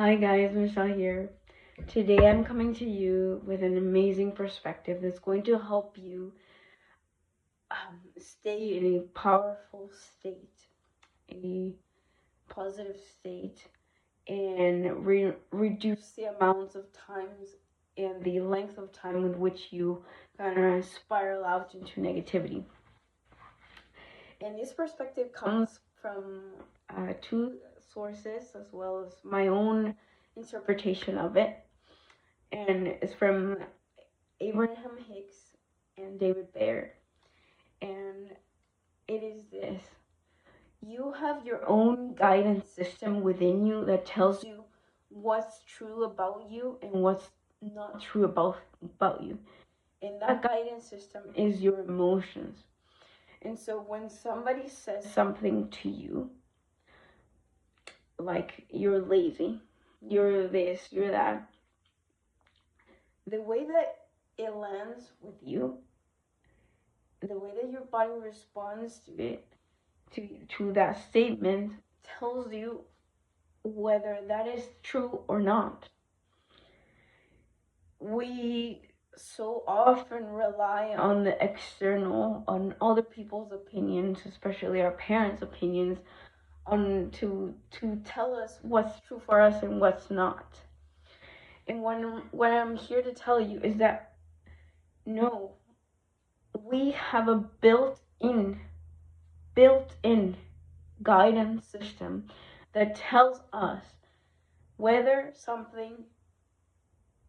Hi guys, Michelle here. Today I'm coming to you with an amazing perspective that's going to help you stay in a powerful state, a positive state, and reduce the amounts of times and the length of time with which you kind of spiral out into negativity. And this perspective comes from two sources as well as my own interpretation of it. And it's from Abraham Hicks and David Bayer. And it is this: you have your own guidance system within you that tells you what's true about you and what's not true about you. And that guidance system is your emotions. And so when somebody says something to you, like you're lazy, you're this, you're that, the way that it lands with you, the way that your body responds to it, to that statement, tells you whether that is true or not. We so often rely on the external, on other people's opinions, especially our parents' opinions, on to tell us what's true for us and what's not. And what I'm here to tell you is that no, we have a built-in guidance system that tells us whether something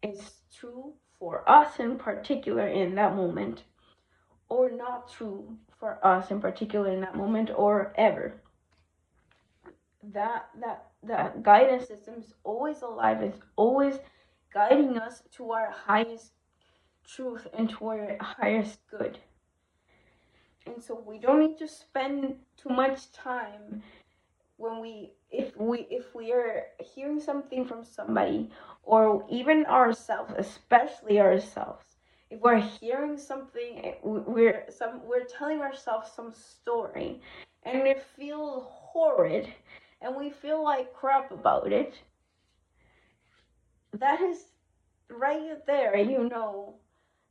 is true for us in particular in that moment or not true for us in particular in that moment or ever. That guidance system is always alive. It's always guiding us to our highest truth and to our highest good. And so we don't need to spend too much time when if we are hearing something from somebody, or even ourselves, especially ourselves. If we're hearing something, we're telling ourselves some story, and it feels horrid, and we feel like crap about it. That is right there,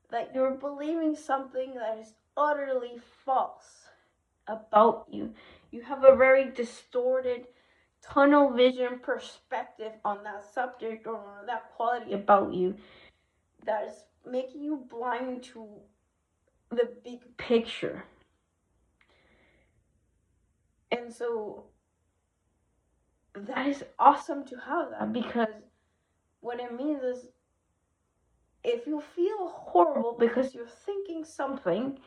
that you're believing something that is utterly false about you. You have a very distorted tunnel vision perspective on that subject or on that quality about you that is making you blind to the big picture. And so that is awesome to have that, because what it means is if you feel horrible because you're thinking something,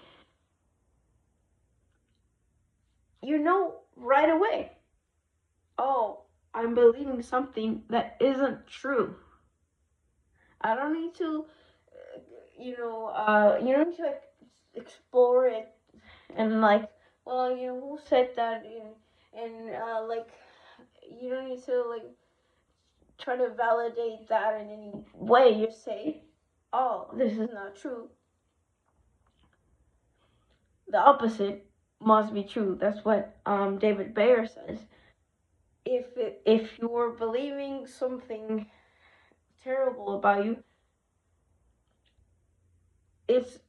you know right away, oh, I'm believing something that isn't true. I don't need to, you don't need to like explore it and like, well, who said that, and like, you don't need to like try to validate that in any way. You say, oh, this is not true. The opposite must be true. That's what David Bayer says. If you're believing something terrible about you, it's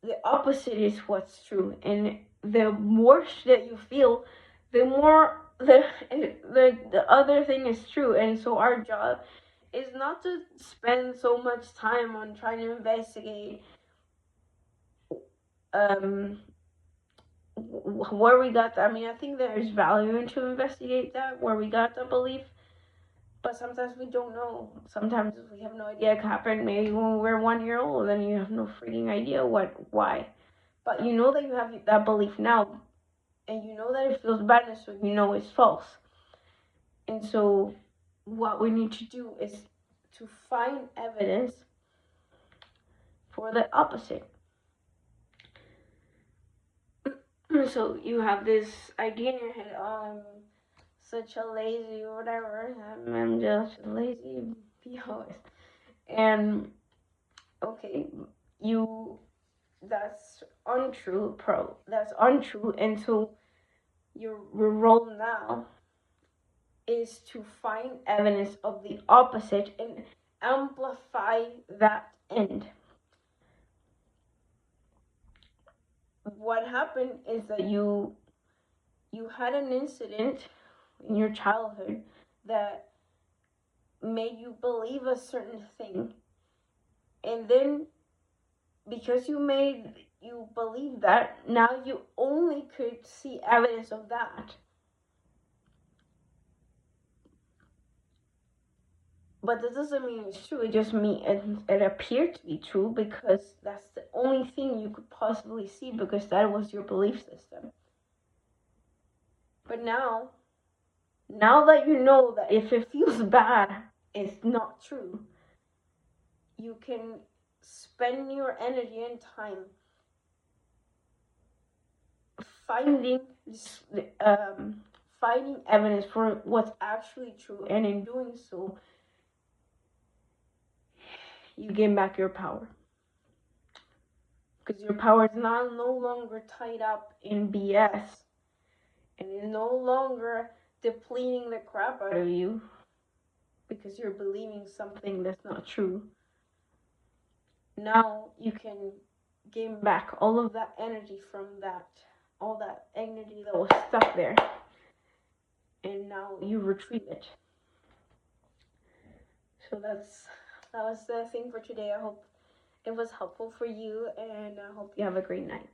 the opposite is what's true. And the worse that you feel, the more the other thing is true. And so our job is not to spend so much time on trying to investigate where we got that. I mean, I think there's value in to investigate that, where we got the belief. But sometimes we don't know. Sometimes we have no idea it happened. Maybe when we're 1 year old, and you have no freaking idea why. But you know that you have that belief now, and you know that it feels bad, so you know it's false. And so what we need to do is to find evidence for the opposite. So you have this idea in your head, oh, I'm such a lazy whatever, I'm just a lazy POS. And okay, that's untrue, that's untrue. And so your role now is to find evidence of the opposite and amplify that end. What happened is that you had an incident in your childhood that made you believe a certain thing, and then because you believe that, now you only could see evidence of that. But that doesn't mean it's true. It just means it appeared to be true because that's the only thing you could possibly see, because that was your belief system. But now that you know that if it feels bad, it's not true, you can spend your energy and time finding evidence for what's actually true, and in doing so, you gain back your power. Because your power is now no longer tied up in BS, and is no longer depleting the crap out of you because you're believing something that's not true. Now you can gain back all of that energy from that, all that energy that was stuck there, and now you retrieve it. So that was the thing for today. I hope it was helpful for you, and I hope you have a great night.